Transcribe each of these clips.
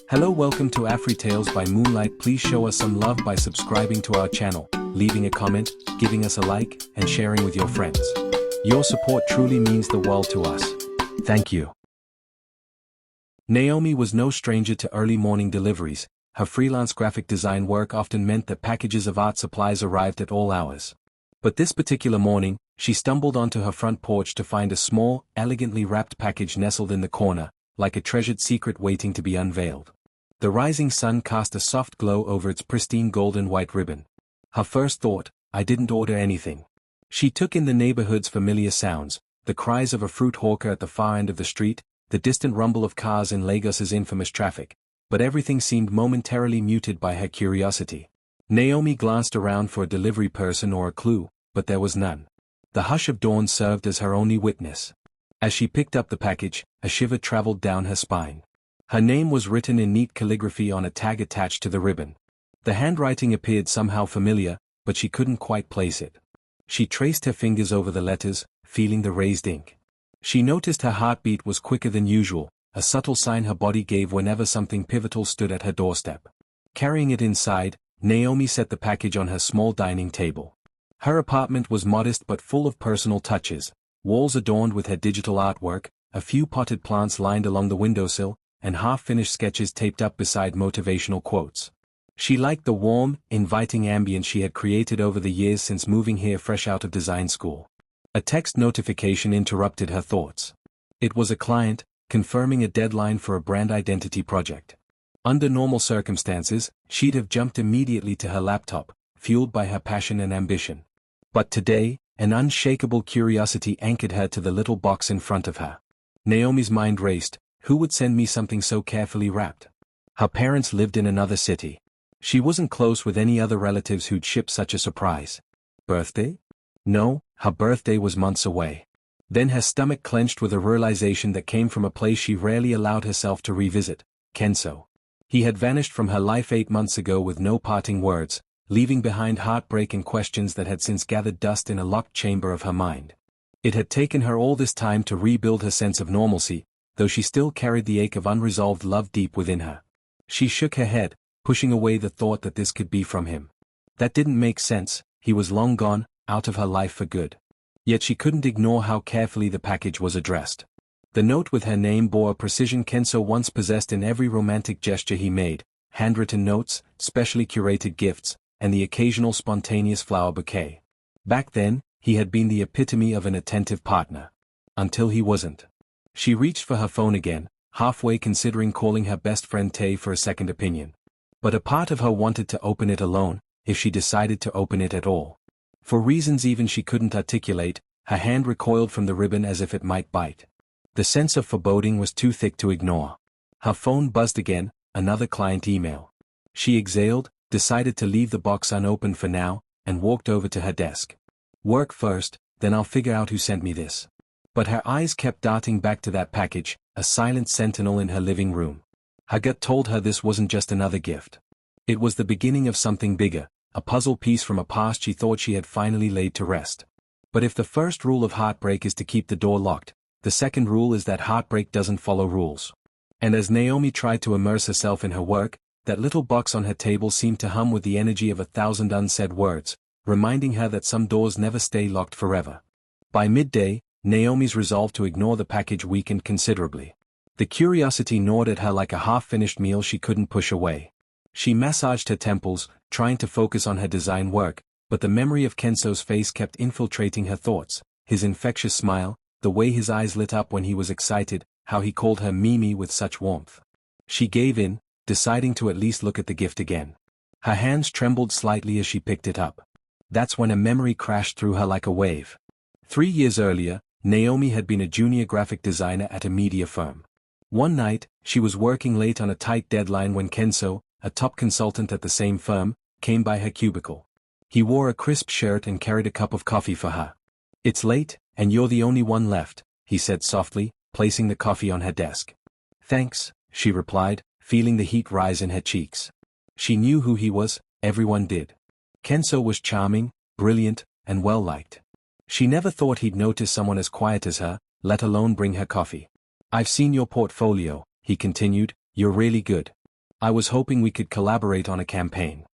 Hello, welcome to AFRITALES by Moonlight. Please show us some love by subscribing to our channel, leaving a comment, giving us a like, and sharing with your friends. Your support truly means the world to us. Thank you. Naomi was no stranger to early morning deliveries. Her freelance graphic design work often meant that packages of art supplies arrived at all hours. But this particular morning, she stumbled onto her front porch to find a small, elegantly wrapped package nestled in the corner, like a treasured secret waiting to be unveiled. The rising sun cast a soft glow over its pristine golden white ribbon. Her first thought, I didn't order anything. She took in the neighborhood's familiar sounds, the cries of a fruit hawker at the far end of the street, the distant rumble of cars in Lagos's infamous traffic, but everything seemed momentarily muted by her curiosity. Naomi glanced around for a delivery person or a clue, but there was none. The hush of dawn served as her only witness. As she picked up the package, a shiver traveled down her spine. Her name was written in neat calligraphy on a tag attached to the ribbon. The handwriting appeared somehow familiar, but she couldn't quite place it. She traced her fingers over the letters, feeling the raised ink. She noticed her heartbeat was quicker than usual, a subtle sign her body gave whenever something pivotal stood at her doorstep. Carrying it inside, Naomi set the package on her small dining table. Her apartment was modest but full of personal touches, walls adorned with her digital artwork, a few potted plants lined along the windowsill, and half-finished sketches taped up beside motivational quotes. She liked the warm, inviting ambience she had created over the years since moving here fresh out of design school. A text notification interrupted her thoughts. It was a client, confirming a deadline for a brand identity project. Under normal circumstances, she'd have jumped immediately to her laptop, fueled by her passion and ambition. But today, an unshakable curiosity anchored her to the little box in front of her. Naomi's mind raced. Who would send me something so carefully wrapped? Her parents lived in another city. She wasn't close with any other relatives who'd ship such a surprise. Birthday? No, her birthday was months away. Then her stomach clenched with a realization that came from a place she rarely allowed herself to revisit, Kenzo. He had vanished from her life 8 months ago with no parting words, leaving behind heartbreak and questions that had since gathered dust in a locked chamber of her mind. It had taken her all this time to rebuild her sense of normalcy, though she still carried the ache of unresolved love deep within her. She shook her head, pushing away the thought that this could be from him. That didn't make sense, he was long gone, out of her life for good. Yet she couldn't ignore how carefully the package was addressed. The note with her name bore a precision Kenzo once possessed in every romantic gesture he made, handwritten notes, specially curated gifts, and the occasional spontaneous flower bouquet. Back then, he had been the epitome of an attentive partner. Until he wasn't. She reached for her phone again, halfway considering calling her best friend Tay for a second opinion. But a part of her wanted to open it alone, if she decided to open it at all. For reasons even she couldn't articulate, her hand recoiled from the ribbon as if it might bite. The sense of foreboding was too thick to ignore. Her phone buzzed again, another client email. She exhaled, decided to leave the box unopened for now, and walked over to her desk. Work first, then I'll figure out who sent me this. But her eyes kept darting back to that package, a silent sentinel in her living room. Her gut told her this wasn't just another gift. It was the beginning of something bigger, a puzzle piece from a past she thought she had finally laid to rest. But if the first rule of heartbreak is to keep the door locked, the second rule is that heartbreak doesn't follow rules. And as Naomi tried to immerse herself in her work, that little box on her table seemed to hum with the energy of 1,000 unsaid words, reminding her that some doors never stay locked forever. By midday, Naomi's resolve to ignore the package weakened considerably. The curiosity gnawed at her like a half-finished meal she couldn't push away. She massaged her temples, trying to focus on her design work, but the memory of Kenzo's face kept infiltrating her thoughts, his infectious smile, the way his eyes lit up when he was excited, how he called her Mimi with such warmth. She gave in, deciding to at least look at the gift again. Her hands trembled slightly as she picked it up. That's when a memory crashed through her like a wave. 3 years earlier, Naomi had been a junior graphic designer at a media firm. One night, she was working late on a tight deadline when Kenzo, a top consultant at the same firm, came by her cubicle. He wore a crisp shirt and carried a cup of coffee for her. It's late, and you're the only one left, he said softly, placing the coffee on her desk. Thanks, she replied, feeling the heat rise in her cheeks. She knew who he was, everyone did. Kenzo was charming, brilliant, and well-liked. She never thought he'd notice someone as quiet as her, let alone bring her coffee. I've seen your portfolio, he continued, you're really good. I was hoping we could collaborate on a campaign.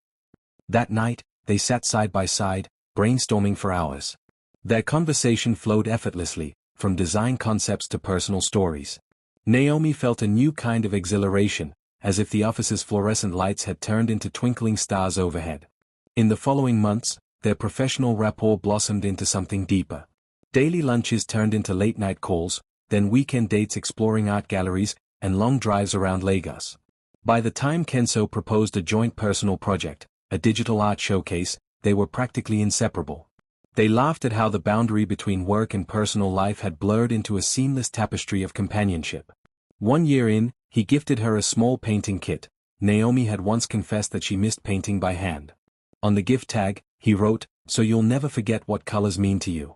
That night, they sat side by side, brainstorming for hours. Their conversation flowed effortlessly, from design concepts to personal stories. Naomi felt a new kind of exhilaration, as if the office's fluorescent lights had turned into twinkling stars overhead. In the following months, their professional rapport blossomed into something deeper. Daily lunches turned into late-night calls, then weekend dates exploring art galleries, and long drives around Lagos. By the time Kenso proposed a joint personal project, a digital art showcase, they were practically inseparable. They laughed at how the boundary between work and personal life had blurred into a seamless tapestry of companionship. 1 year in, he gifted her a small painting kit. Naomi had once confessed that she missed painting by hand. On the gift tag, he wrote, "So you'll never forget what colors mean to you."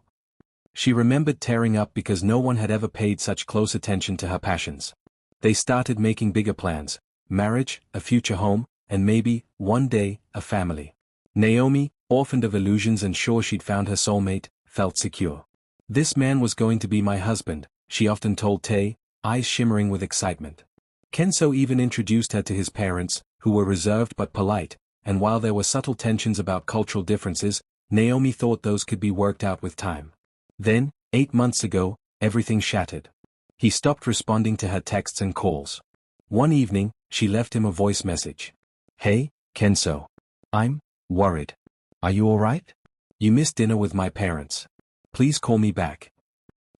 She remembered tearing up because no one had ever paid such close attention to her passions. They started making bigger plans: marriage, a future home, and maybe, one day, a family. Naomi, orphaned of illusions and sure she'd found her soulmate, felt secure. "This man was going to be my husband," she often told Tay, eyes shimmering with excitement. Kenso even introduced her to his parents, who were reserved but polite, and while there were subtle tensions about cultural differences, Naomi thought those could be worked out with time. Then, 8 months ago, everything shattered. He stopped responding to her texts and calls. One evening, she left him a voice message. "Hey, Kenso. I'm worried. Are you alright? You missed dinner with my parents. Please call me back."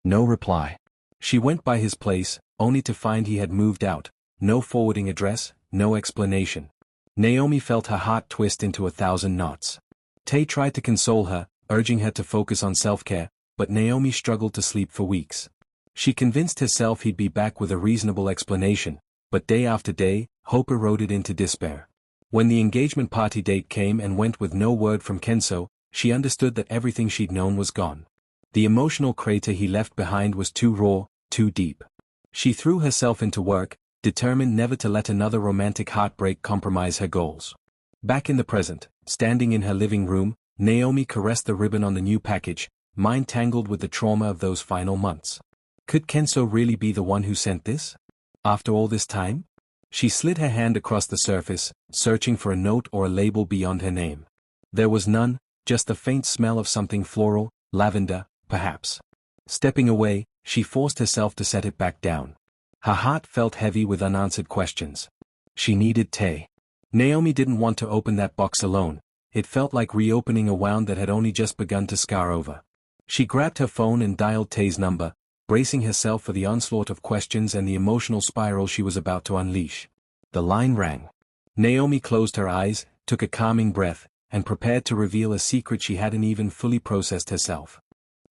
No reply. She went by his place, only to find he had moved out. No forwarding address, no explanation. Naomi felt her heart twist into 1,000 knots. Tay tried to console her, urging her to focus on self-care, but Naomi struggled to sleep for weeks. She convinced herself he'd be back with a reasonable explanation, but day after day, hope eroded into despair. When the engagement party date came and went with no word from Kenso, she understood that everything she'd known was gone. The emotional crater he left behind was too raw, too deep. She threw herself into work, determined never to let another romantic heartbreak compromise her goals. Back in the present, standing in her living room, Naomi caressed the ribbon on the new package, mind tangled with the trauma of those final months. Could Kenso really be the one who sent this? After all this time? She slid her hand across the surface, searching for a note or a label beyond her name. There was none, just the faint smell of something floral, lavender, perhaps. Stepping away, she forced herself to set it back down. Her heart felt heavy with unanswered questions. She needed Tay. Naomi didn't want to open that box alone. It felt like reopening a wound that had only just begun to scar over. She grabbed her phone and dialed Tay's number, bracing herself for the onslaught of questions and the emotional spiral she was about to unleash. The line rang. Naomi closed her eyes, took a calming breath, and prepared to reveal a secret she hadn't even fully processed herself.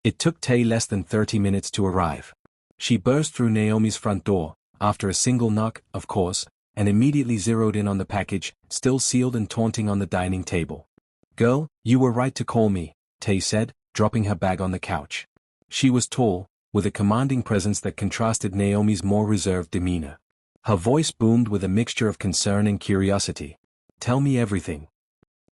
It took Tay less than 30 minutes to arrive. She burst through Naomi's front door, after a single knock, of course, and immediately zeroed in on the package, still sealed and taunting on the dining table. "Girl, you were right to call me," Tay said, dropping her bag on the couch. She was tall, with a commanding presence that contrasted Naomi's more reserved demeanor. Her voice boomed with a mixture of concern and curiosity. "Tell me everything."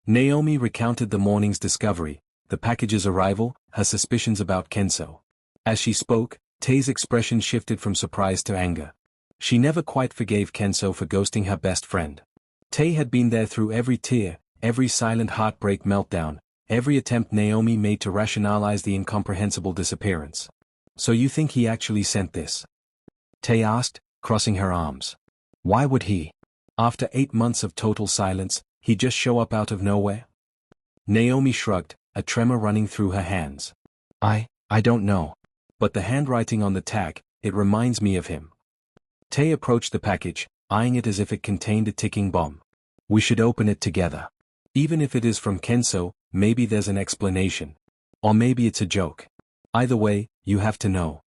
Naomi recounted the morning's discovery, the package's arrival, her suspicions about Kenso. As she spoke, Tay's expression shifted from surprise to anger. She never quite forgave Kenso for ghosting her best friend. Tay had been there through every tear, every silent heartbreak meltdown, every attempt Naomi made to rationalize the incomprehensible disappearance. "So you think he actually sent this?" Tay asked, crossing her arms. "Why would he? After 8 months of total silence, he'd just show up out of nowhere?" Naomi shrugged, a tremor running through her hands. I don't know. But the handwriting on the tag, it reminds me of him." Tay approached the package, eyeing it as if it contained a ticking bomb. "We should open it together. Even if it is from Kenso, maybe there's an explanation. Or maybe it's a joke. Either way, you have to know."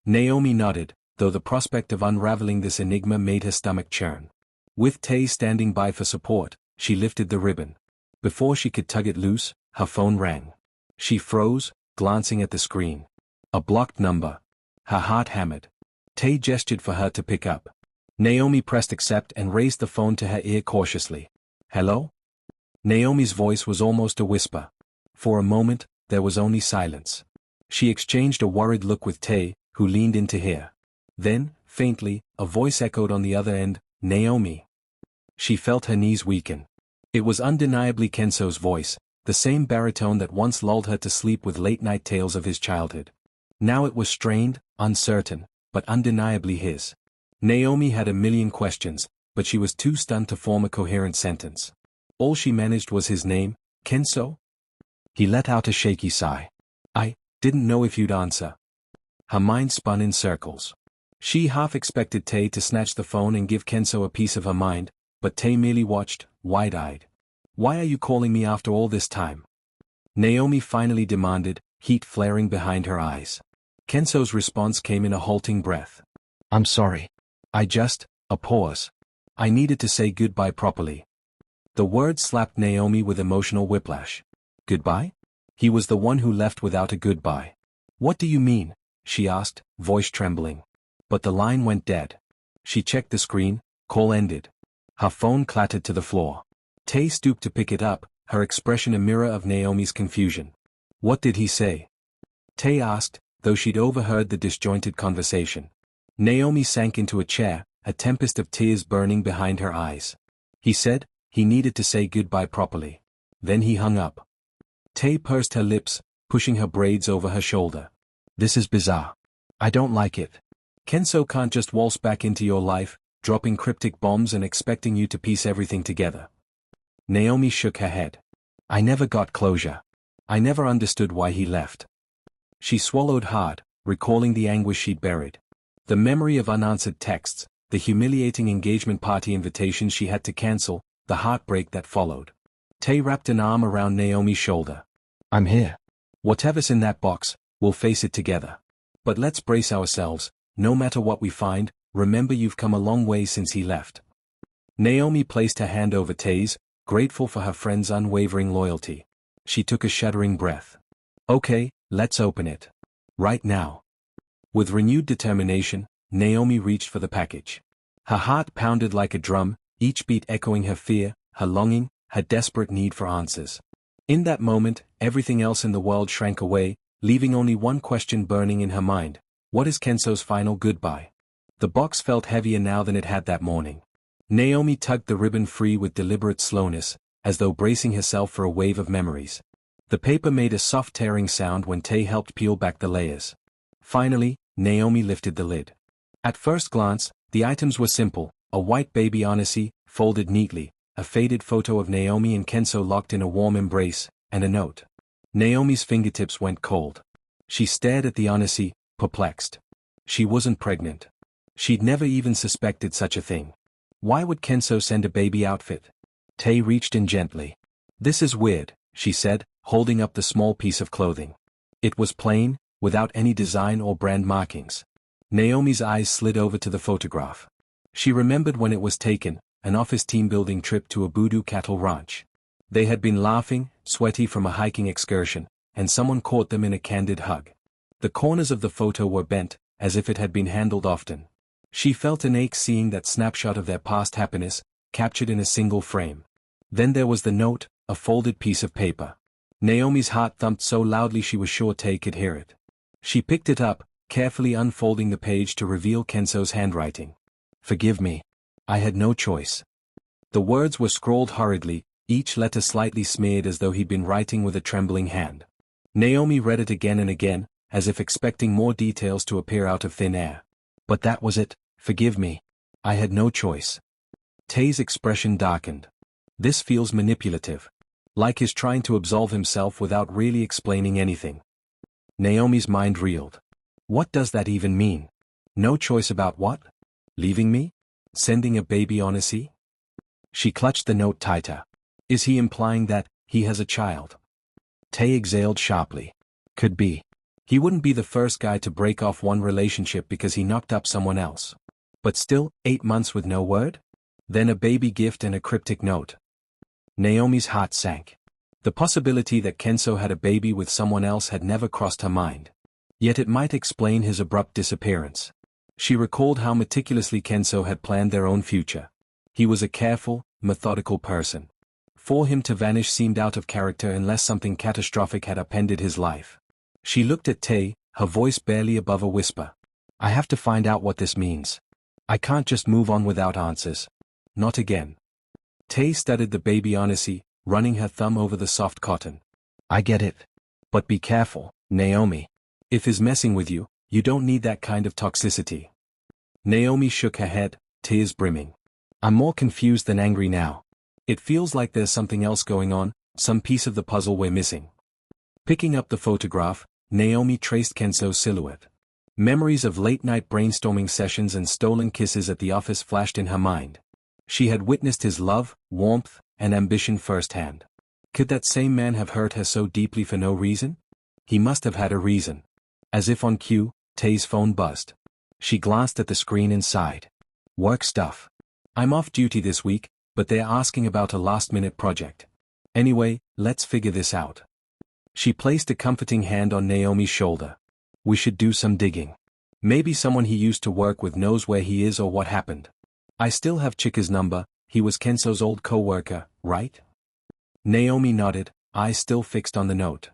Naomi nodded, though the prospect of unraveling this enigma made her stomach churn. With Tay standing by for support, she lifted the ribbon. Before she could tug it loose, her phone rang. She froze, glancing at the screen. A blocked number. Her heart hammered. Tay gestured for her to pick up. Naomi pressed accept and raised the phone to her ear cautiously. "Hello?" Naomi's voice was almost a whisper. For a moment, there was only silence. She exchanged a worried look with Tay, who leaned in to hear. Then, faintly, a voice echoed on the other end, "Naomi." She felt her knees weaken. It was undeniably Kenso's voice, the same baritone that once lulled her to sleep with late-night tales of his childhood. Now it was strained, uncertain, but undeniably his. Naomi had a million questions, but she was too stunned to form a coherent sentence. All she managed was his name, Kenso? He let out a shaky sigh. I didn't know if you'd answer. Her mind spun in circles. She half expected Tay to snatch the phone and give Kenso a piece of her mind, but Tay merely watched, wide-eyed. Why are you calling me after all this time? Naomi finally demanded, heat flaring behind her eyes. Kenso's response came in a halting breath. I'm sorry. A pause. I needed to say goodbye properly. The words slapped Naomi with emotional whiplash. Goodbye? He was the one who left without a goodbye. What do you mean? She asked, voice trembling. But the line went dead. She checked the screen, call ended. Her phone clattered to the floor. Tay stooped to pick it up, her expression a mirror of Naomi's confusion. What did he say? Tay asked, though she'd overheard the disjointed conversation. Naomi sank into a chair, a tempest of tears burning behind her eyes. He said, he needed to say goodbye properly. Then he hung up. Tay pursed her lips, pushing her braids over her shoulder. This is bizarre. I don't like it. Kenso can't just waltz back into your life, dropping cryptic bombs and expecting you to piece everything together. Naomi shook her head. I never got closure. I never understood why he left. She swallowed hard, recalling the anguish she'd buried. The memory of unanswered texts, the humiliating engagement party invitations she had to cancel, the heartbreak that followed. Tay wrapped an arm around Naomi's shoulder. I'm here. Whatever's in that box, we'll face it together. But let's brace ourselves, no matter what we find, remember you've come a long way since he left. Naomi placed her hand over Tay's, grateful for her friend's unwavering loyalty. She took a shuddering breath. Okay, let's open it. Right now. With renewed determination, Naomi reached for the package. Her heart pounded like a drum, each beat echoing her fear, her longing, her desperate need for answers. In that moment, everything else in the world shrank away, leaving only one question burning in her mind. What is Kenso's final goodbye? The box felt heavier now than it had that morning. Naomi tugged the ribbon free with deliberate slowness, as though bracing herself for a wave of memories. The paper made a soft tearing sound when Tay helped peel back the layers. Finally, Naomi lifted the lid. At first glance, the items were simple, a white baby Onesi, folded neatly, a faded photo of Naomi and Kenso locked in a warm embrace, and a note. Naomi's fingertips went cold. She stared at the Onesi, perplexed. She wasn't pregnant. She'd never even suspected such a thing. Why would Kenso send a baby outfit? Tay reached in gently. This is weird, she said, holding up the small piece of clothing. It was plain, without any design or brand markings. Naomi's eyes slid over to the photograph. She remembered when it was taken, an office team-building trip to a Boodoo cattle ranch. They had been laughing, sweaty from a hiking excursion, and someone caught them in a candid hug. The corners of the photo were bent, as if it had been handled often. She felt an ache seeing that snapshot of their past happiness, captured in a single frame. Then there was the note, a folded piece of paper. Naomi's heart thumped so loudly she was sure Tay could hear it. She picked it up, carefully unfolding the page to reveal Kenso's handwriting. Forgive me. I had no choice. The words were scrawled hurriedly, each letter slightly smeared as though he'd been writing with a trembling hand. Naomi read it again and again, as if expecting more details to appear out of thin air. But that was it, forgive me. I had no choice. Tay's expression darkened. This feels manipulative. Like he's trying to absolve himself without really explaining anything. Naomi's mind reeled. What does that even mean? No choice about what? Leaving me? Sending a baby Onesi? She clutched the note tighter. Is he implying that he has a child? Tay exhaled sharply. Could be. He wouldn't be the first guy to break off one relationship because he knocked up someone else. But still, 8 months with no word? Then a baby gift and a cryptic note. Naomi's heart sank. The possibility that Kenso had a baby with someone else had never crossed her mind. Yet it might explain his abrupt disappearance. She recalled how meticulously Kenso had planned their own future. He was a careful, methodical person. For him to vanish seemed out of character unless something catastrophic had upended his life. She looked at Tay, her voice barely above a whisper. I have to find out what this means. I can't just move on without answers. Not again. Tay studied the baby honestly, running her thumb over the soft cotton. I get it. But be careful, Naomi. If he's messing with you, you don't need that kind of toxicity. Naomi shook her head, tears brimming. I'm more confused than angry now. It feels like there's something else going on, some piece of the puzzle we're missing. Picking up the photograph, Naomi traced Kenso's silhouette. Memories of late-night brainstorming sessions and stolen kisses at the office flashed in her mind. She had witnessed his love, warmth, and ambition firsthand. Could that same man have hurt her so deeply for no reason? He must have had a reason. As if on cue, Tay's phone buzzed. She glanced at the screen and sighed. Work stuff. I'm off duty this week, but they're asking about a last-minute project. Anyway, let's figure this out. She placed a comforting hand on Naomi's shoulder. We should do some digging. Maybe someone he used to work with knows where he is or what happened. I still have Chika's number, he was Kenso's old co-worker, right? Naomi nodded, eyes still fixed on the note.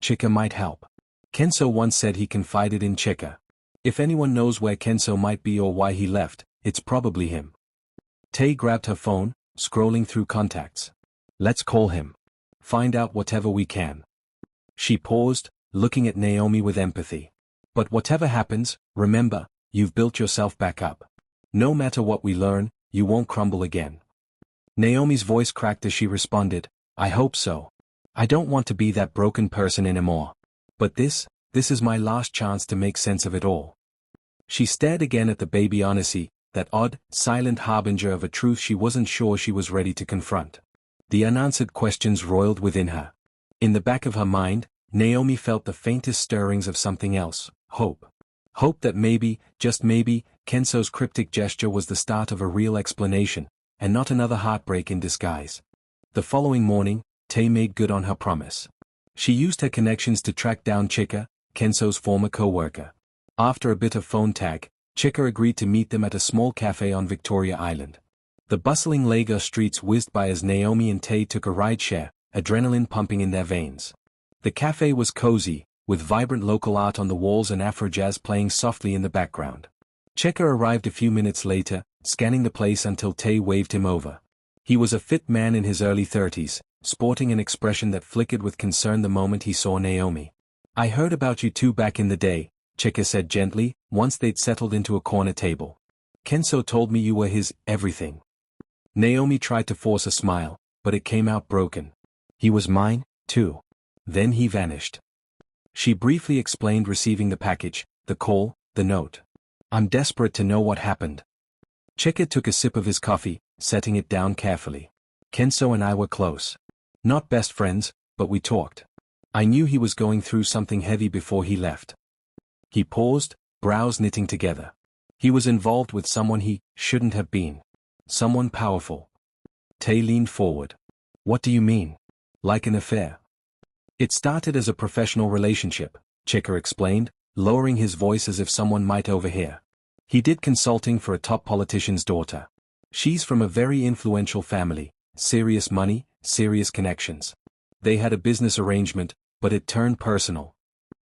Chika might help. Kenso once said he confided in Chika. If anyone knows where Kenso might be or why he left, it's probably him. Tay grabbed her phone, scrolling through contacts. Let's call him. Find out whatever we can. She paused, looking at Naomi with empathy. But whatever happens, remember, you've built yourself back up. No matter what we learn, you won't crumble again. Naomi's voice cracked as she responded, I hope so. I don't want to be that broken person anymore. But this is my last chance to make sense of it all. She stared again at the baby honesty, that odd, silent harbinger of a truth she wasn't sure she was ready to confront. The unanswered questions roiled within her. In the back of her mind, Naomi felt the faintest stirrings of something else, hope. Hope that maybe, just maybe, Kenso's cryptic gesture was the start of a real explanation, and not another heartbreak in disguise. The following morning, Tay made good on her promise. She used her connections to track down Chika, Kenso's former co-worker. After a bit of phone tag, Chika agreed to meet them at a small cafe on Victoria Island. The bustling Lagos streets whizzed by as Naomi and Tay took a rideshare, adrenaline pumping in their veins. The cafe was cozy, with vibrant local art on the walls and Afro-jazz playing softly in the background. Chika arrived a few minutes later, scanning the place until Tay waved him over. He was a fit man in his early 30s, sporting an expression that flickered with concern the moment he saw Naomi. I heard about you two back in the day, Chika said gently, once they'd settled into a corner table. Kenso told me you were his everything. Naomi tried to force a smile, but it came out broken. He was mine, too. Then he vanished. She briefly explained receiving the package, the call, the note. I'm desperate to know what happened. Chika took a sip of his coffee, setting it down carefully. Kenso and I were close. Not best friends, but we talked. I knew he was going through something heavy before he left. He paused, brows knitting together. He was involved with someone he shouldn't have been. Someone powerful. Tay leaned forward. What do you mean? Like an affair? It started as a professional relationship, Chika explained, lowering his voice as if someone might overhear. He did consulting for a top politician's daughter. She's from a very influential family, serious money, serious connections. They had a business arrangement, but it turned personal.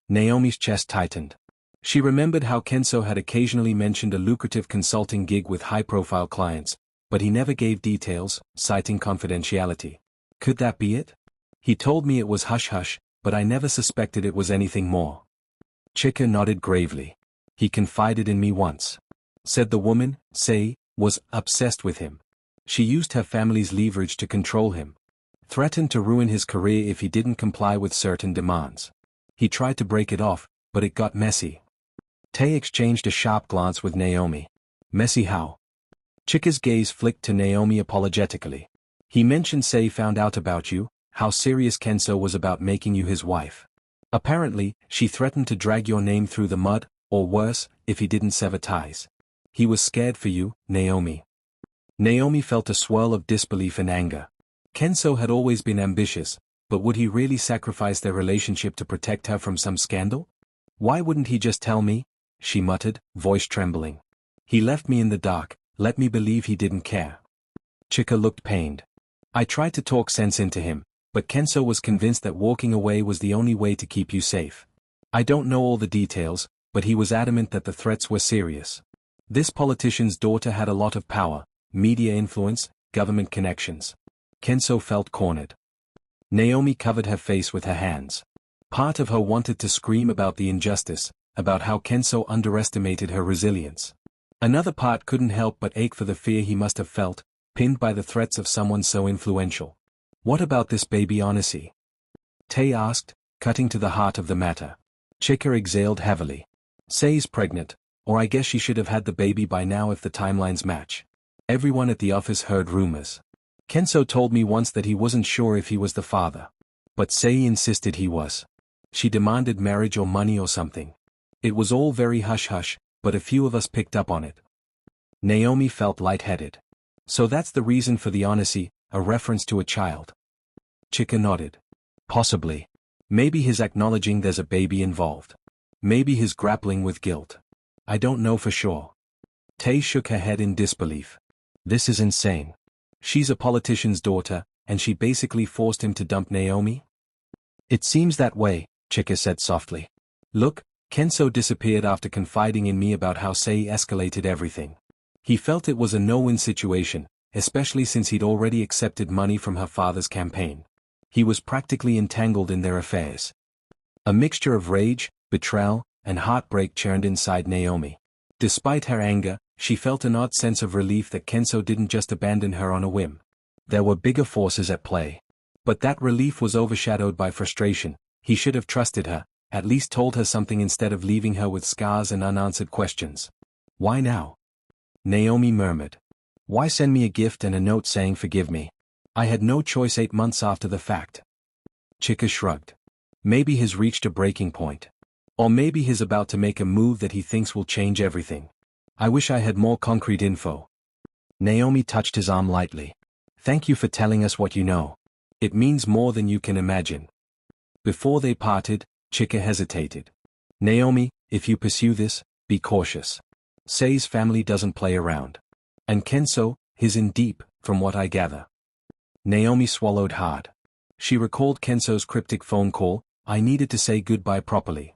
Naomi's chest tightened. She remembered how Kenso had occasionally mentioned a lucrative consulting gig with high-profile clients, but he never gave details, citing confidentiality. Could that be it? He told me it was hush-hush, but I never suspected it was anything more. Chika nodded gravely. He confided in me once. Said the woman, Say, was obsessed with him. She used her family's leverage to control him. Threatened to ruin his career if he didn't comply with certain demands. He tried to break it off, but it got messy. Tay exchanged a sharp glance with Naomi. Messy how? Chika's gaze flicked to Naomi apologetically. He mentioned Say found out about you, how serious Kenso was about making you his wife. Apparently, she threatened to drag your name through the mud, or worse, if he didn't sever ties. He was scared for you, Naomi. Naomi felt a swirl of disbelief and anger. Kenso had always been ambitious, but would he really sacrifice their relationship to protect her from some scandal? Why wouldn't he just tell me? She muttered, voice trembling. He left me in the dark, let me believe he didn't care. Chika looked pained. I tried to talk sense into him, but Kenso was convinced that walking away was the only way to keep you safe. I don't know all the details, but he was adamant that the threats were serious. This politician's daughter had a lot of power, media influence, government connections. Kenso felt cornered. Naomi covered her face with her hands. Part of her wanted to scream about the injustice, about how Kenso underestimated her resilience. Another part couldn't help but ache for the fear he must have felt, pinned by the threats of someone so influential. What about this baby Onesi? Tay asked, cutting to the heart of the matter. Chika exhaled heavily. Say's pregnant, or I guess she should have had the baby by now if the timelines match. Everyone at the office heard rumors. Kenso told me once that he wasn't sure if he was the father. But Say insisted he was. She demanded marriage or money or something. It was all very hush-hush, but a few of us picked up on it. Naomi felt lightheaded. So that's the reason for the Onesi, a reference to a child. Chika nodded. Possibly. Maybe his acknowledging there's a baby involved. Maybe his grappling with guilt. I don't know for sure. Tay shook her head in disbelief. This is insane. She's a politician's daughter, and she basically forced him to dump Naomi? It seems that way, Chika said softly. Look, Kenso disappeared after confiding in me about how Say escalated everything. He felt it was a no-win situation, especially since he'd already accepted money from her father's campaign. He was practically entangled in their affairs. A mixture of rage, betrayal, and heartbreak churned inside Naomi. Despite her anger, she felt an odd sense of relief that Kenso didn't just abandon her on a whim. There were bigger forces at play. But that relief was overshadowed by frustration. He should have trusted her, at least told her something instead of leaving her with scars and unanswered questions. Why now? Naomi murmured. Why send me a gift and a note saying forgive me? I had no choice 8 months after the fact. Chika shrugged. Maybe he's reached a breaking point. Or maybe he's about to make a move that he thinks will change everything. I wish I had more concrete info. Naomi touched his arm lightly. Thank you for telling us what you know. It means more than you can imagine. Before they parted, Chika hesitated. Naomi, if you pursue this, be cautious. Say's family doesn't play around. And Kenso, he's in deep, from what I gather. Naomi swallowed hard. She recalled Kenso's cryptic phone call, I needed to say goodbye properly.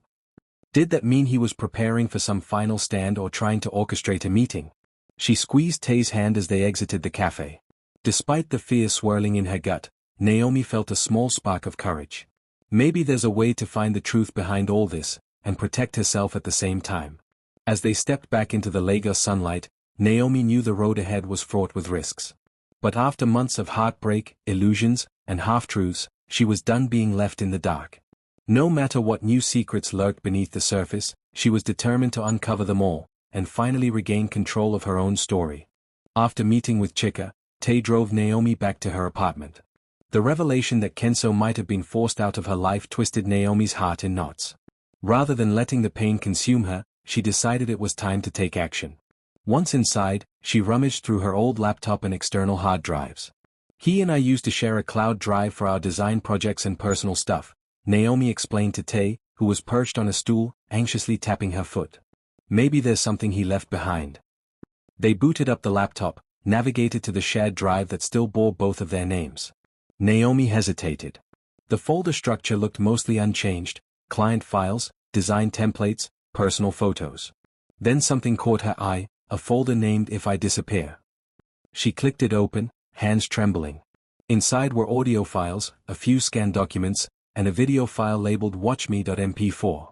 Did that mean he was preparing for some final stand or trying to orchestrate a meeting? She squeezed Tay's hand as they exited the cafe. Despite the fear swirling in her gut, Naomi felt a small spark of courage. Maybe there's a way to find the truth behind all this, and protect herself at the same time. As they stepped back into the Lagos sunlight, Naomi knew the road ahead was fraught with risks. But after months of heartbreak, illusions, and half-truths, she was done being left in the dark. No matter what new secrets lurked beneath the surface, she was determined to uncover them all, and finally regain control of her own story. After meeting with Chika, Tay drove Naomi back to her apartment. The revelation that Kenso might have been forced out of her life twisted Naomi's heart in knots. Rather than letting the pain consume her, she decided it was time to take action. Once inside, she rummaged through her old laptop and external hard drives. He and I used to share a cloud drive for our design projects and personal stuff, Naomi explained to Tay, who was perched on a stool, anxiously tapping her foot. Maybe there's something he left behind. They booted up the laptop, navigated to the shared drive that still bore both of their names. Naomi hesitated. The folder structure looked mostly unchanged, client files, design templates, personal photos. Then something caught her eye, a folder named If I Disappear. She clicked it open, hands trembling. Inside were audio files, a few scanned documents, and a video file labeled watchme.mp4.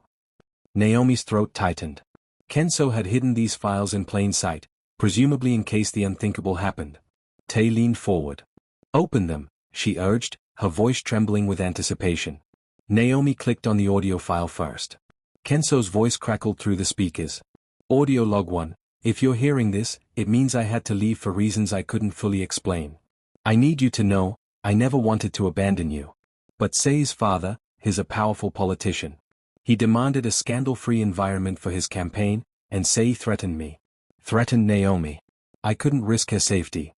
Naomi's throat tightened. Kenso had hidden these files in plain sight, presumably in case the unthinkable happened. Tay leaned forward. Open them, she urged, her voice trembling with anticipation. Naomi clicked on the audio file first. Kenso's voice crackled through the speakers. Audio log 1. If you're hearing this, it means I had to leave for reasons I couldn't fully explain. I need you to know, I never wanted to abandon you. But Say's father, he's a powerful politician. He demanded a scandal-free environment for his campaign, and Say threatened me. Threatened Naomi. I couldn't risk her safety.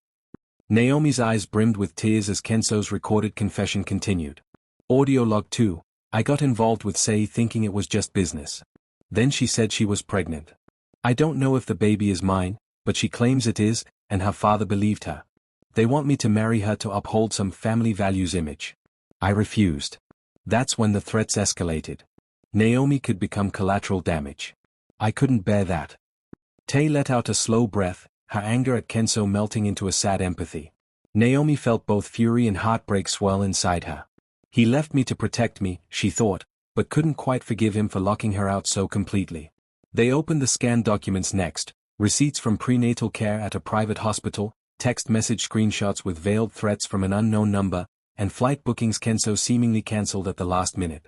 Naomi's eyes brimmed with tears as Kenso's recorded confession continued. Audio log 2. I got involved with Say thinking it was just business. Then she said she was pregnant. I don't know if the baby is mine, but she claims it is, and her father believed her. They want me to marry her to uphold some family values image. I refused. That's when the threats escalated. Naomi could become collateral damage. I couldn't bear that. Tay let out a slow breath, her anger at Kenso melting into a sad empathy. Naomi felt both fury and heartbreak swell inside her. He left me to protect me, she thought, but couldn't quite forgive him for locking her out so completely. They opened the scanned documents next: receipts from prenatal care at a private hospital, text message screenshots with veiled threats from an unknown number, and flight bookings Kenzo seemingly cancelled at the last minute.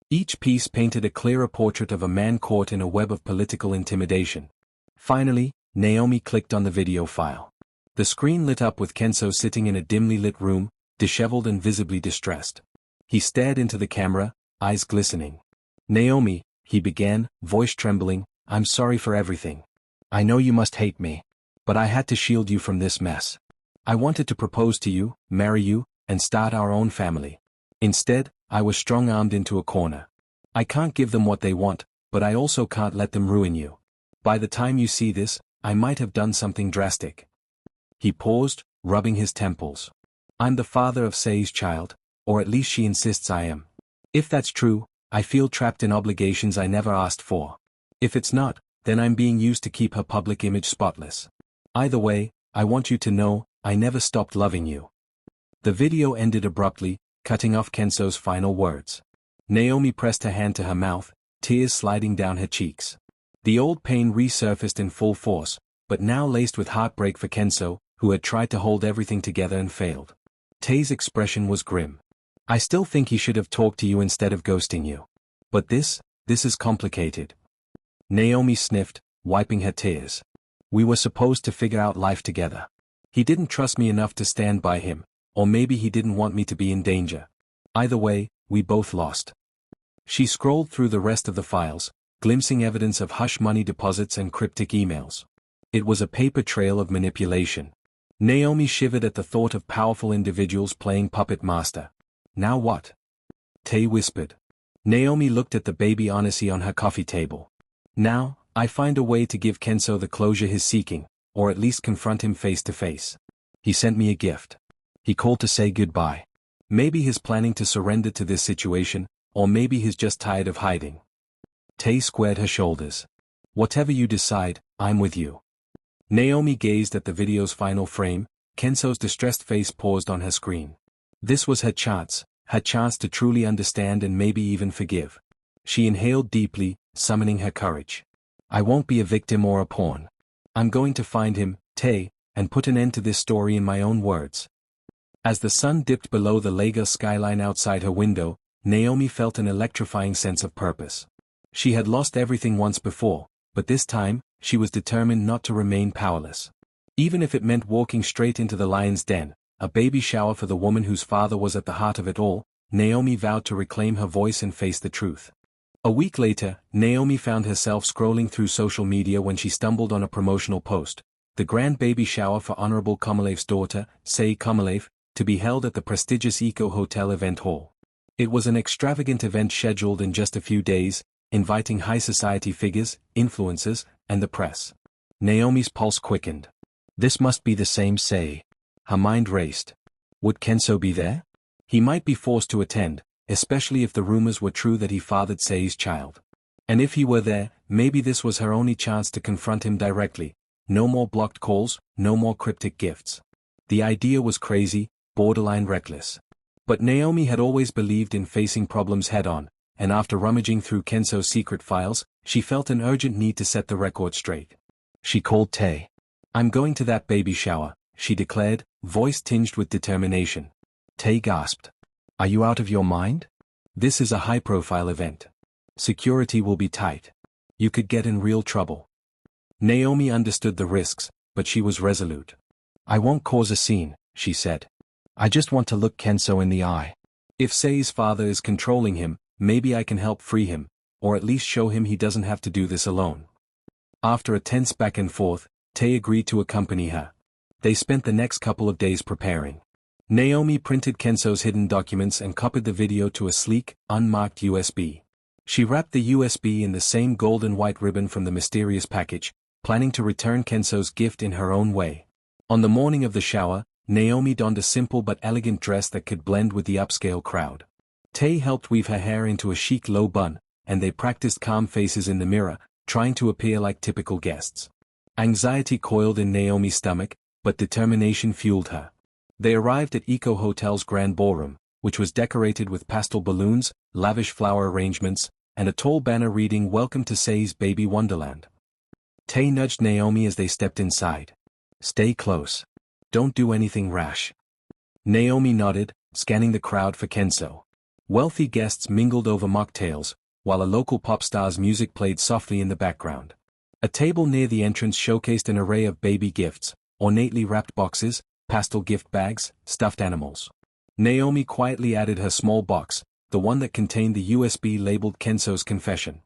Each piece painted a clearer portrait of a man caught in a web of political intimidation. Finally, Naomi clicked on the video file. The screen lit up with Kenzo sitting in a dimly lit room, disheveled and visibly distressed. He stared into the camera, eyes glistening. "Naomi," he began, voice trembling, "I'm sorry for everything. I know you must hate me. But I had to shield you from this mess. I wanted to propose to you, marry you, and start our own family. Instead, I was strong-armed into a corner. I can't give them what they want, but I also can't let them ruin you. By the time you see this, I might have done something drastic." He paused, rubbing his temples. "I'm the father of Say's child, or at least she insists I am. If that's true, I feel trapped in obligations I never asked for. If it's not, then I'm being used to keep her public image spotless. Either way, I want you to know, I never stopped loving you." The video ended abruptly, cutting off Kenzo's final words. Naomi pressed her hand to her mouth, tears sliding down her cheeks. The old pain resurfaced in full force, but now laced with heartbreak for Kenzo, who had tried to hold everything together and failed. Tay's expression was grim. "I still think he should have talked to you instead of ghosting you. But this is complicated." Naomi sniffed, wiping her tears. "We were supposed to figure out life together. He didn't trust me enough to stand by him, or maybe he didn't want me to be in danger. Either way, we both lost." She scrolled through the rest of the files, glimpsing evidence of hush money deposits and cryptic emails. It was a paper trail of manipulation. Naomi shivered at the thought of powerful individuals playing puppet master. "Now what?" Tay whispered. Naomi looked at the baby Odyssey on her coffee table. "Now, I find a way to give Kenzo the closure he's seeking, or at least confront him face to face. He sent me a gift. He called to say goodbye. Maybe he's planning to surrender to this situation, or maybe he's just tired of hiding." Tay squared her shoulders. "Whatever you decide, I'm with you." Naomi gazed at the video's final frame. Kenzo's distressed face paused on her screen. This was her chance to truly understand and maybe even forgive. She inhaled deeply, summoning her courage. "I won't be a victim or a pawn. I'm going to find him, Tay, and put an end to this story in my own words." As the sun dipped below the Lagos skyline outside her window, Naomi felt an electrifying sense of purpose. She had lost everything once before, but this time, she was determined not to remain powerless. Even if it meant walking straight into the lion's den, a baby shower for the woman whose father was at the heart of it all, Naomi vowed to reclaim her voice and face the truth. A week later, Naomi found herself scrolling through social media when she stumbled on a promotional post: the grand baby shower for Honorable Komalev's daughter, Say Komalev, to be held at the prestigious Eco Hotel Event Hall. It was an extravagant event scheduled in just a few days, inviting high society figures, influencers, and the press. Naomi's pulse quickened. This must be the same Say. Her mind raced. Would Kenzo be there? He might be forced to attend, especially if the rumors were true that he fathered Say's child. And if he were there, maybe this was her only chance to confront him directly. No more blocked calls, no more cryptic gifts. The idea was crazy, borderline reckless. But Naomi had always believed in facing problems head-on, and after rummaging through Kenzo's secret files, she felt an urgent need to set the record straight. She called Tay. "I'm going to that baby shower," she declared, voice tinged with determination. Tay gasped. "Are you out of your mind? This is a high-profile event. Security will be tight. You could get in real trouble." Naomi understood the risks, but she was resolute. "I won't cause a scene," she said. "I just want to look Kenzo in the eye. If Say's father is controlling him, maybe I can help free him, or at least show him he doesn't have to do this alone." After a tense back and forth, Tay agreed to accompany her. They spent the next couple of days preparing. Naomi printed Kenzo's hidden documents and copied the video to a sleek, unmarked USB. She wrapped the USB in the same gold and white ribbon from the mysterious package, planning to return Kenzo's gift in her own way. On the morning of the shower, Naomi donned a simple but elegant dress that could blend with the upscale crowd. Tay helped weave her hair into a chic low bun, and they practiced calm faces in the mirror, trying to appear like typical guests. Anxiety coiled in Naomi's stomach, but determination fueled her. They arrived at Eco Hotel's grand ballroom, which was decorated with pastel balloons, lavish flower arrangements, and a tall banner reading "Welcome to Say's Baby Wonderland." Tay nudged Naomi as they stepped inside. "Stay close. Don't do anything rash." Naomi nodded, scanning the crowd for Kenso. Wealthy guests mingled over mocktails, while a local pop star's music played softly in the background. A table near the entrance showcased an array of baby gifts, ornately wrapped boxes, pastel gift bags, stuffed animals. Naomi quietly added her small box, the one that contained the USB labeled Kenso's confession.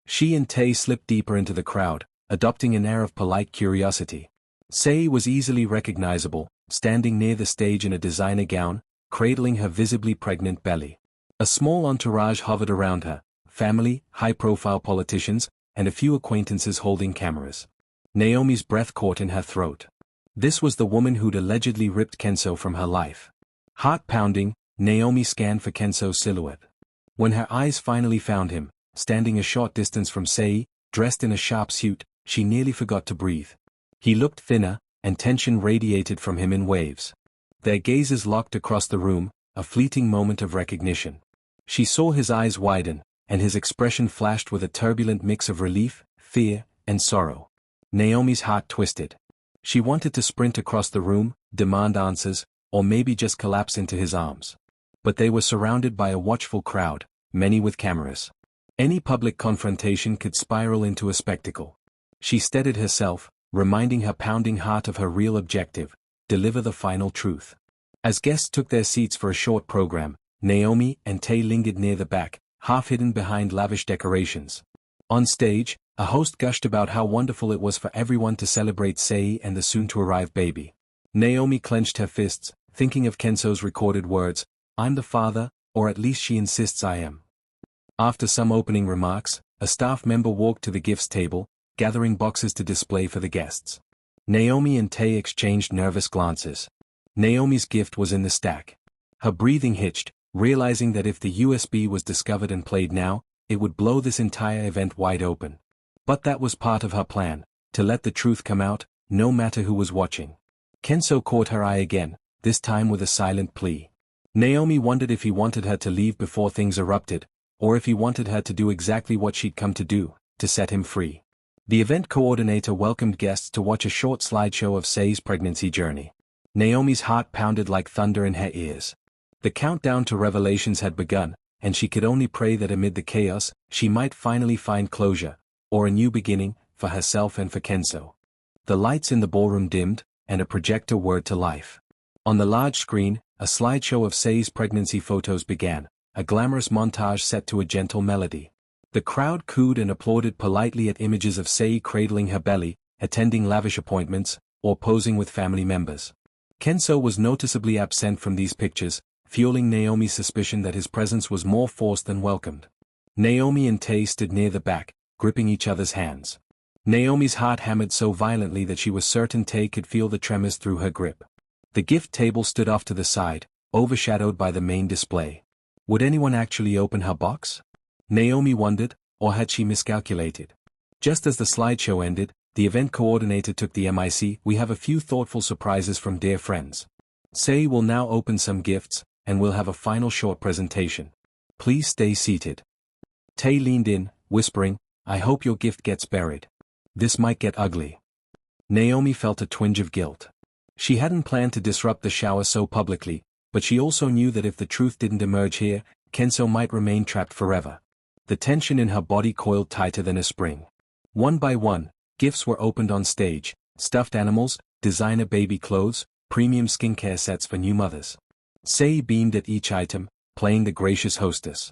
She and Tay slipped deeper into the crowd, adopting an air of polite curiosity. Say was easily recognizable, standing near the stage in a designer gown, cradling her visibly pregnant belly. A small entourage hovered around her, family, high-profile politicians, and a few acquaintances holding cameras. Naomi's breath caught in her throat. This was the woman who'd allegedly ripped Kenso from her life. Heart pounding, Naomi scanned for Kenso's silhouette. When her eyes finally found him, standing a short distance from Sei, dressed in a sharp suit, she nearly forgot to breathe. He looked thinner, and tension radiated from him in waves. Their gazes locked across the room, a fleeting moment of recognition. She saw his eyes widen, and his expression flashed with a turbulent mix of relief, fear, and sorrow. Naomi's heart twisted. She wanted to sprint across the room, demand answers, or maybe just collapse into his arms. But they were surrounded by a watchful crowd, many with cameras. Any public confrontation could spiral into a spectacle. She steadied herself, reminding her pounding heart of her real objective: deliver the final truth. As guests took their seats for a short program, Naomi and Tay lingered near the back, half hidden behind lavish decorations. On stage, a host gushed about how wonderful it was for everyone to celebrate Sei and the soon-to-arrive baby. Naomi clenched her fists, thinking of Kenso's recorded words, "I'm the father, or at least she insists I am." After some opening remarks, a staff member walked to the gifts table, gathering boxes to display for the guests. Naomi and Tay exchanged nervous glances. Naomi's gift was in the stack. Her breathing hitched, realizing that if the USB was discovered and played now, it would blow this entire event wide open. But that was part of her plan, to let the truth come out, no matter who was watching. Kenso caught her eye again, this time with a silent plea. Naomi wondered if he wanted her to leave before things erupted, or if he wanted her to do exactly what she'd come to do, to set him free. The event coordinator welcomed guests to watch a short slideshow of Sei's pregnancy journey. Naomi's heart pounded like thunder in her ears. The countdown to revelations had begun, and she could only pray that amid the chaos, she might finally find closure, or a new beginning, for herself and for Kenso. The lights in the ballroom dimmed, and a projector whirred to life. On the large screen, a slideshow of Sei's pregnancy photos began, a glamorous montage set to a gentle melody. The crowd cooed and applauded politely at images of Sei cradling her belly, attending lavish appointments, or posing with family members. Kenso was noticeably absent from these pictures, fueling Naomi's suspicion that his presence was more forced than welcomed. Naomi and Tay stood near the back, gripping each other's hands. Naomi's heart hammered so violently that she was certain Tay could feel the tremors through her grip. The gift table stood off to the side, overshadowed by the main display. Would anyone actually open her box? Naomi wondered, or had she miscalculated? Just as the slideshow ended, the event coordinator took the mic. "We have a few thoughtful surprises from dear friends. Sei will now open some gifts, and we'll have a final short presentation. Please stay seated." Tay leaned in, whispering, "I hope your gift gets buried. This might get ugly." Naomi felt a twinge of guilt. She hadn't planned to disrupt the shower so publicly, but she also knew that if the truth didn't emerge here, Kenso might remain trapped forever. The tension in her body coiled tighter than a spring. One by one, gifts were opened on stage: stuffed animals, designer baby clothes, premium skincare sets for new mothers. Sei beamed at each item, playing the gracious hostess.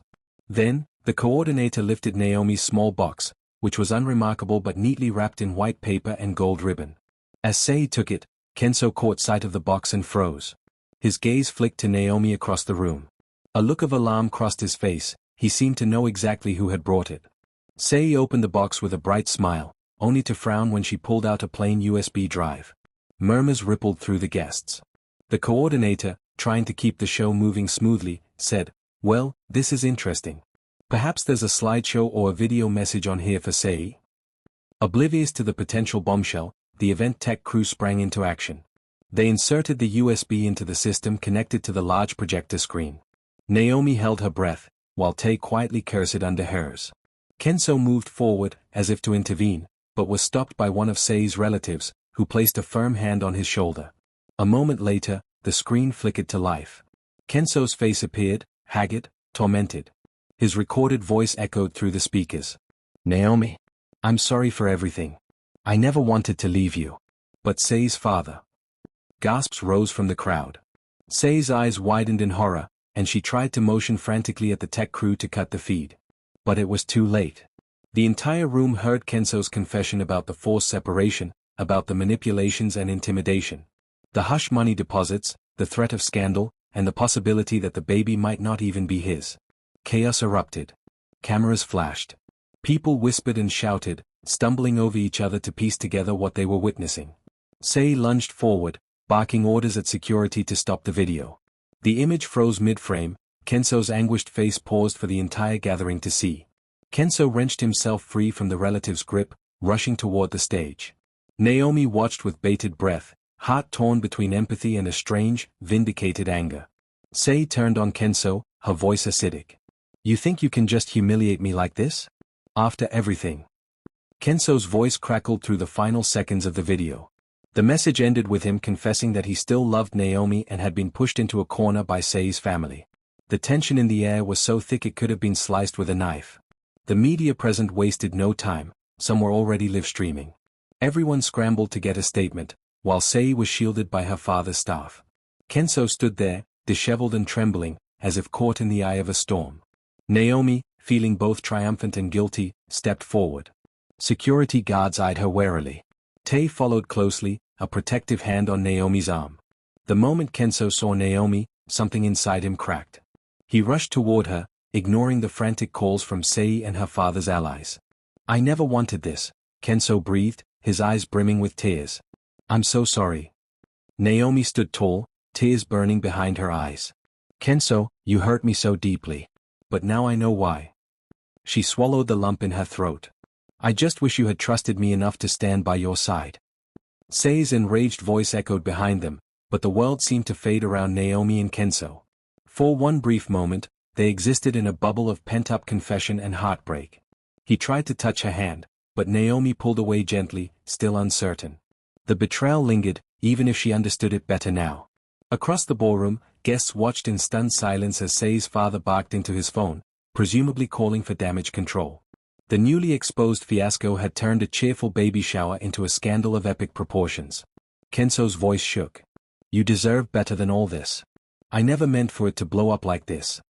Then, the coordinator lifted Naomi's small box, which was unremarkable but neatly wrapped in white paper and gold ribbon. As Sei took it, Kenso caught sight of the box and froze. His gaze flicked to Naomi across the room. A look of alarm crossed his face. He seemed to know exactly who had brought it. Sei opened the box with a bright smile, only to frown when she pulled out a plain USB drive. Murmurs rippled through the guests. The coordinator, trying to keep the show moving smoothly, said, "Well, this is interesting. Perhaps there's a slideshow or a video message on here for Sei?" Oblivious to the potential bombshell, the event tech crew sprang into action. They inserted the USB into the system connected to the large projector screen. Naomi held her breath, while Tay quietly cursed under hers. Kenso moved forward, as if to intervene, but was stopped by one of Sei's relatives, who placed a firm hand on his shoulder. A moment later, the screen flickered to life. Kenso's face appeared, haggard, tormented. His recorded voice echoed through the speakers. "Naomi, I'm sorry for everything. I never wanted to leave you. But Sei's father." Gasps rose from the crowd. Sei's eyes widened in horror, and she tried to motion frantically at the tech crew to cut the feed. But it was too late. The entire room heard Kenso's confession about the forced separation, about the manipulations and intimidation. The hush money deposits, the threat of scandal, and the possibility that the baby might not even be his. Chaos erupted. Cameras flashed. People whispered and shouted, stumbling over each other to piece together what they were witnessing. Sei lunged forward, barking orders at security to stop the video. The image froze mid-frame. Kenso's anguished face paused for the entire gathering to see. Kenso wrenched himself free from the relative's grip, rushing toward the stage. Naomi watched with bated breath, heart torn between empathy and a strange, vindicated anger. Sei turned on Kenso, her voice acidic. "You think you can just humiliate me like this? After everything?" Kenso's voice crackled through the final seconds of the video. The message ended with him confessing that he still loved Naomi and had been pushed into a corner by Sei's family. The tension in the air was so thick it could have been sliced with a knife. The media present wasted no time, some were already live streaming. Everyone scrambled to get a statement, while Sei was shielded by her father's staff. Kenso stood there, disheveled and trembling, as if caught in the eye of a storm. Naomi, feeling both triumphant and guilty, stepped forward. Security guards eyed her warily. Tay followed closely, a protective hand on Naomi's arm. The moment Kenso saw Naomi, something inside him cracked. He rushed toward her, ignoring the frantic calls from Sei and her father's allies. "I never wanted this," Kenso breathed, his eyes brimming with tears. "I'm so sorry." Naomi stood tall, tears burning behind her eyes. "Kenso, you hurt me so deeply. But now I know why." She swallowed the lump in her throat. "I just wish you had trusted me enough to stand by your side." Sei's enraged voice echoed behind them, but the world seemed to fade around Naomi and Kenso. For one brief moment, they existed in a bubble of pent-up confession and heartbreak. He tried to touch her hand, but Naomi pulled away gently, still uncertain. The betrayal lingered, even if she understood it better now. Across the ballroom, guests watched in stunned silence as Sei's father barked into his phone, presumably calling for damage control. The newly exposed fiasco had turned a cheerful baby shower into a scandal of epic proportions. Kenso's voice shook. "You deserve better than all this. I never meant for it to blow up like this."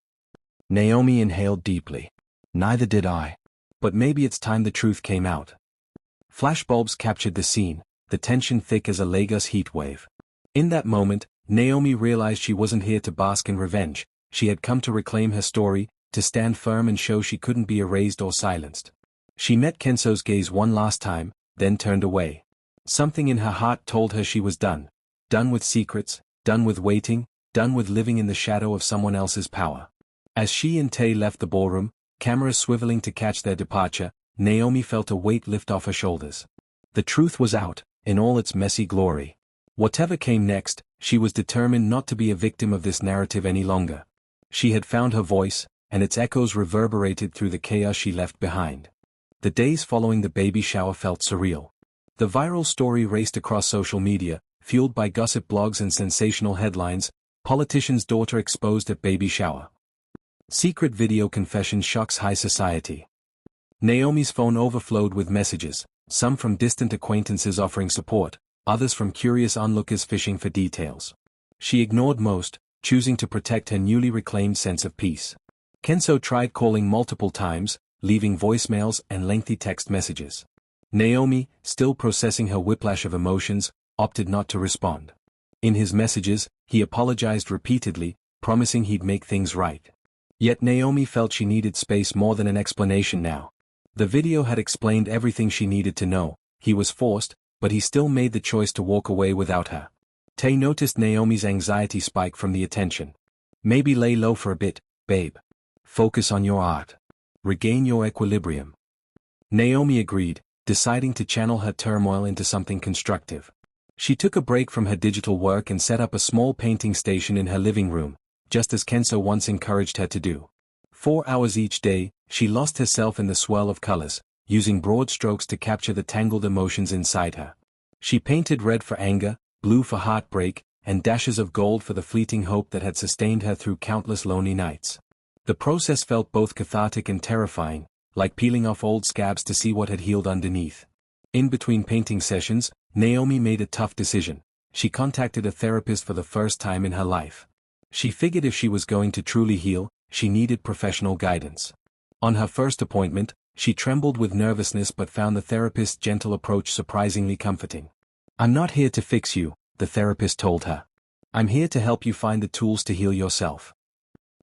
Naomi inhaled deeply. "Neither did I. But maybe it's time the truth came out." Flashbulbs captured the scene, the tension thick as a Lagos heat wave. In that moment, Naomi realized she wasn't here to bask in revenge. She had come to reclaim her story, to stand firm and show she couldn't be erased or silenced. She met Kenso's gaze one last time, then turned away. Something in her heart told her she was done. Done with secrets, done with waiting, done with living in the shadow of someone else's power. As she and Tay left the ballroom, cameras swiveling to catch their departure, Naomi felt a weight lift off her shoulders. The truth was out, in all its messy glory. Whatever came next, she was determined not to be a victim of this narrative any longer. She had found her voice, and its echoes reverberated through the chaos she left behind. The days following the baby shower felt surreal. The viral story raced across social media, fueled by gossip blogs and sensational headlines: politician's daughter exposed at baby shower. Secret video confession shocks high society. Naomi's phone overflowed with messages, some from distant acquaintances offering support, others from curious onlookers fishing for details. She ignored most, choosing to protect her newly reclaimed sense of peace. Kenso tried calling multiple times, leaving voicemails and lengthy text messages. Naomi, still processing her whiplash of emotions, opted not to respond. In his messages, he apologized repeatedly, promising he'd make things right. Yet Naomi felt she needed space more than an explanation now. The video had explained everything she needed to know. He was forced, but he still made the choice to walk away without her. Tay noticed Naomi's anxiety spike from the attention. "Maybe lay low for a bit, babe. Focus on your art. Regain your equilibrium." Naomi agreed, deciding to channel her turmoil into something constructive. She took a break from her digital work and set up a small painting station in her living room, just as Kenso once encouraged her to do. 4 hours each day, she lost herself in the swirl of colors, using broad strokes to capture the tangled emotions inside her. She painted red for anger, blue for heartbreak, and dashes of gold for the fleeting hope that had sustained her through countless lonely nights. The process felt both cathartic and terrifying, like peeling off old scabs to see what had healed underneath. In between painting sessions, Naomi made a tough decision. She contacted a therapist for the first time in her life. She figured if she was going to truly heal, she needed professional guidance. On her first appointment, she trembled with nervousness but found the therapist's gentle approach surprisingly comforting. "I'm not here to fix you," the therapist told her. "I'm here to help you find the tools to heal yourself."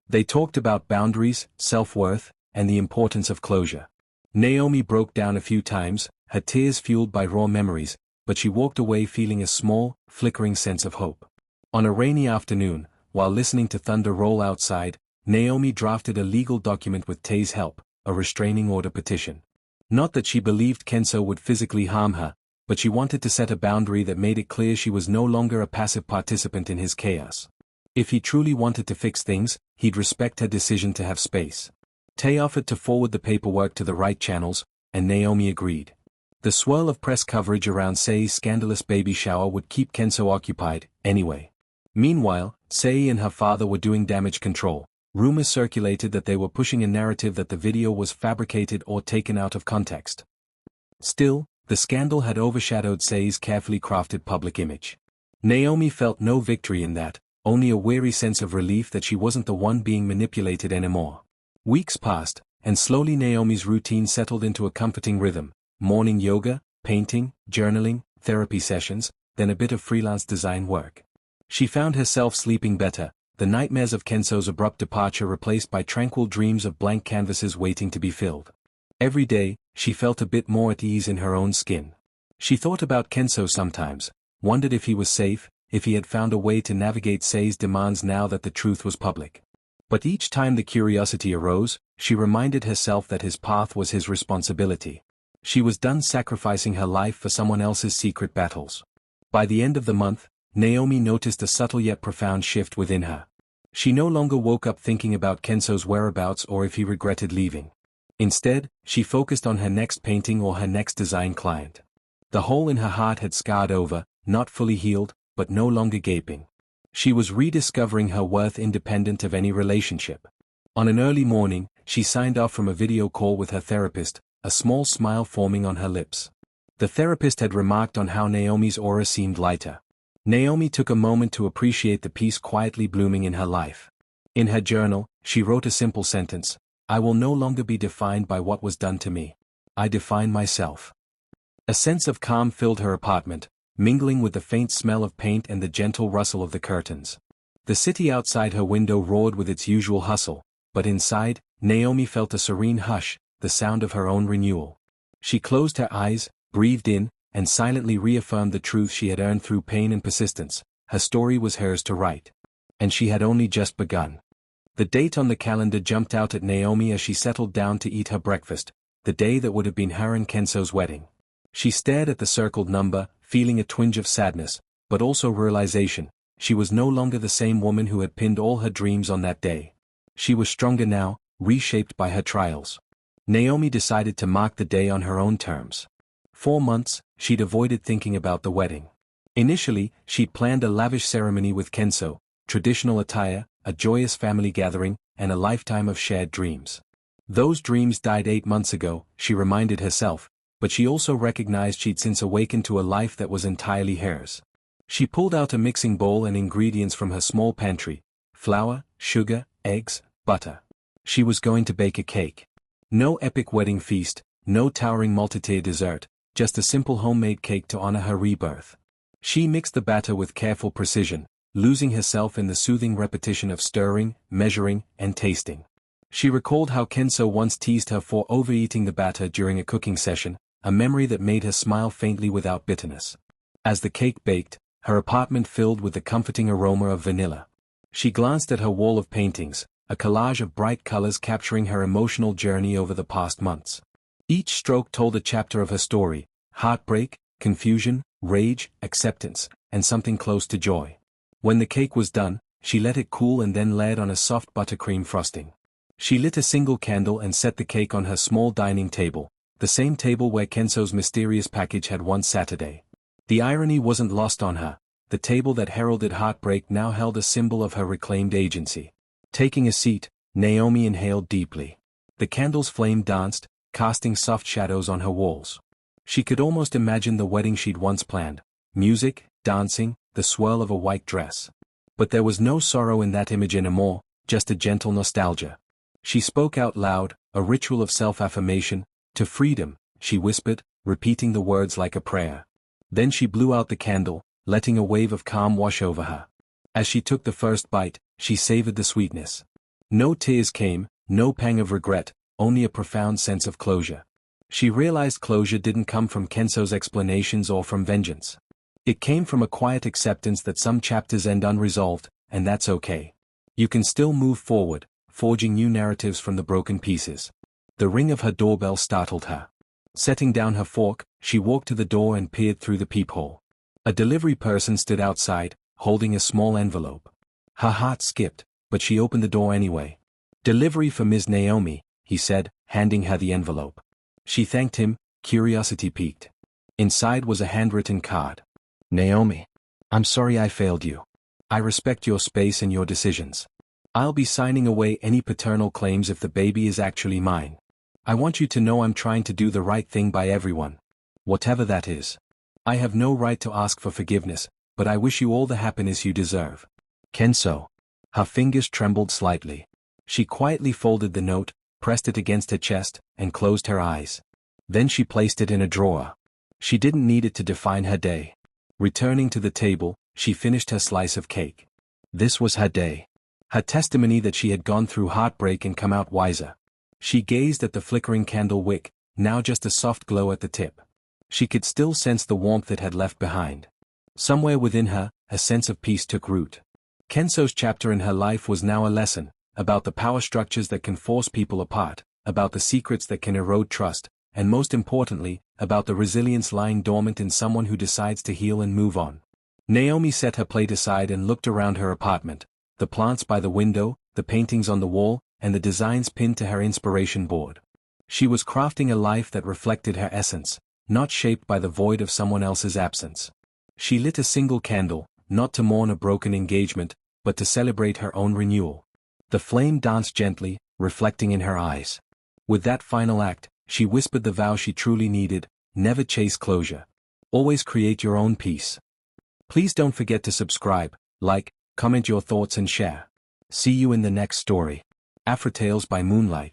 They talked about boundaries, self-worth, and the importance of closure. Naomi broke down a few times, her tears fueled by raw memories, but she walked away feeling a small, flickering sense of hope. On a rainy afternoon, while listening to thunder roll outside, Naomi drafted a legal document with Tay's help, a restraining order petition. Not that she believed Kenso would physically harm her, but she wanted to set a boundary that made it clear she was no longer a passive participant in his chaos. If he truly wanted to fix things, he'd respect her decision to have space. Tay offered to forward the paperwork to the right channels, and Naomi agreed. The swirl of press coverage around Say's scandalous baby shower would keep Kenso occupied, anyway. Meanwhile, Say and her father were doing damage control. Rumors circulated that they were pushing a narrative that the video was fabricated or taken out of context. Still, the scandal had overshadowed Say's carefully crafted public image. Naomi felt no victory in that, only a weary sense of relief that she wasn't the one being manipulated anymore. Weeks passed, and slowly Naomi's routine settled into a comforting rhythm: morning yoga, painting, journaling, therapy sessions, then a bit of freelance design work. She found herself sleeping better, the nightmares of Kenso's abrupt departure replaced by tranquil dreams of blank canvases waiting to be filled. Every day, she felt a bit more at ease in her own skin. She thought about Kenso sometimes, wondered if he was safe, if he had found a way to navigate Say's demands now that the truth was public. But each time the curiosity arose, she reminded herself that his path was his responsibility. She was done sacrificing her life for someone else's secret battles. By the end of the month, Naomi noticed a subtle yet profound shift within her. She no longer woke up thinking about Kenso's whereabouts or if he regretted leaving. Instead, she focused on her next painting or her next design client. The hole in her heart had scarred over, not fully healed, but no longer gaping. She was rediscovering her worth independent of any relationship. On an early morning, she signed off from a video call with her therapist, a small smile forming on her lips. The therapist had remarked on how Naomi's aura seemed lighter. Naomi took a moment to appreciate the peace quietly blooming in her life. In her journal, she wrote a simple sentence: "I will no longer be defined by what was done to me. I define myself." A sense of calm filled her apartment, mingling with the faint smell of paint and the gentle rustle of the curtains. The city outside her window roared with its usual hustle, but inside, Naomi felt a serene hush, the sound of her own renewal. She closed her eyes, breathed in, and silently reaffirmed the truth she had earned through pain and persistence: her story was hers to write. And she had only just begun. The date on the calendar jumped out at Naomi as she settled down to eat her breakfast, the day that would have been her and Kenso's wedding. She stared at the circled number, feeling a twinge of sadness, but also realization: she was no longer the same woman who had pinned all her dreams on that day. She was stronger now, reshaped by her trials. Naomi decided to mark the day on her own terms. 4 months, she'd avoided thinking about the wedding. Initially, she'd planned a lavish ceremony with Kenso, traditional attire, a joyous family gathering, and a lifetime of shared dreams. Those dreams died 8 months ago, she reminded herself, but she also recognized she'd since awakened to a life that was entirely hers. She pulled out a mixing bowl and ingredients from her small pantry: flour, sugar, eggs, butter. She was going to bake a cake. No epic wedding feast, no towering multi-tier dessert, just a simple homemade cake to honor her rebirth. She mixed the batter with careful precision, losing herself in the soothing repetition of stirring, measuring, and tasting. She recalled how Kenso once teased her for overeating the batter during a cooking session, a memory that made her smile faintly without bitterness. As the cake baked, her apartment filled with the comforting aroma of vanilla. She glanced at her wall of paintings, a collage of bright colors capturing her emotional journey over the past months. Each stroke told a chapter of her story: heartbreak, confusion, rage, acceptance, and something close to joy. When the cake was done, she let it cool and then layered on a soft buttercream frosting. She lit a single candle and set the cake on her small dining table, the same table where Kenso's mysterious package had once Saturday. The irony wasn't lost on her. The table that heralded heartbreak now held a symbol of her reclaimed agency. Taking a seat, Naomi inhaled deeply. The candle's flame danced, casting soft shadows on her walls. She could almost imagine the wedding she'd once planned: music, dancing, the swirl of a white dress. But there was no sorrow in that image anymore, just a gentle nostalgia. She spoke out loud, a ritual of self-affirmation. "To freedom," she whispered, repeating the words like a prayer. Then she blew out the candle, letting a wave of calm wash over her. As she took the first bite, she savored the sweetness. No tears came, no pang of regret, only a profound sense of closure. She realized closure didn't come from Kenso's explanations or from vengeance. It came from a quiet acceptance that some chapters end unresolved, and that's okay. You can still move forward, forging new narratives from the broken pieces. The ring of her doorbell startled her. Setting down her fork, she walked to the door and peered through the peephole. A delivery person stood outside, holding a small envelope. Her heart skipped, but she opened the door anyway. "Delivery for Ms. Naomi," he said, handing her the envelope. She thanked him, curiosity piqued. Inside was a handwritten card. "Naomi, I'm sorry I failed you. I respect your space and your decisions. I'll be signing away any paternal claims if the baby is actually mine. I want you to know I'm trying to do the right thing by everyone. Whatever that is. I have no right to ask for forgiveness, but I wish you all the happiness you deserve. Kenso." Her fingers trembled slightly. She quietly folded the note, pressed it against her chest, and closed her eyes. Then she placed it in a drawer. She didn't need it to define her day. Returning to the table, she finished her slice of cake. This was her day. Her testimony that she had gone through heartbreak and come out wiser. She gazed at the flickering candle wick, now just a soft glow at the tip. She could still sense the warmth it had left behind. Somewhere within her, a sense of peace took root. Kenso's chapter in her life was now a lesson, about the power structures that can force people apart, about the secrets that can erode trust, and most importantly, about the resilience lying dormant in someone who decides to heal and move on. Naomi set her plate aside and looked around her apartment, the plants by the window, the paintings on the wall, and the designs pinned to her inspiration board. She was crafting a life that reflected her essence, not shaped by the void of someone else's absence. She lit a single candle, not to mourn a broken engagement, but to celebrate her own renewal. The flame danced gently, reflecting in her eyes. With that final act, she whispered the vow she truly needed: never chase closure. Always create your own peace. Please don't forget to subscribe, like, comment your thoughts and share. See you in the next story. AFRITALES by Moonlight.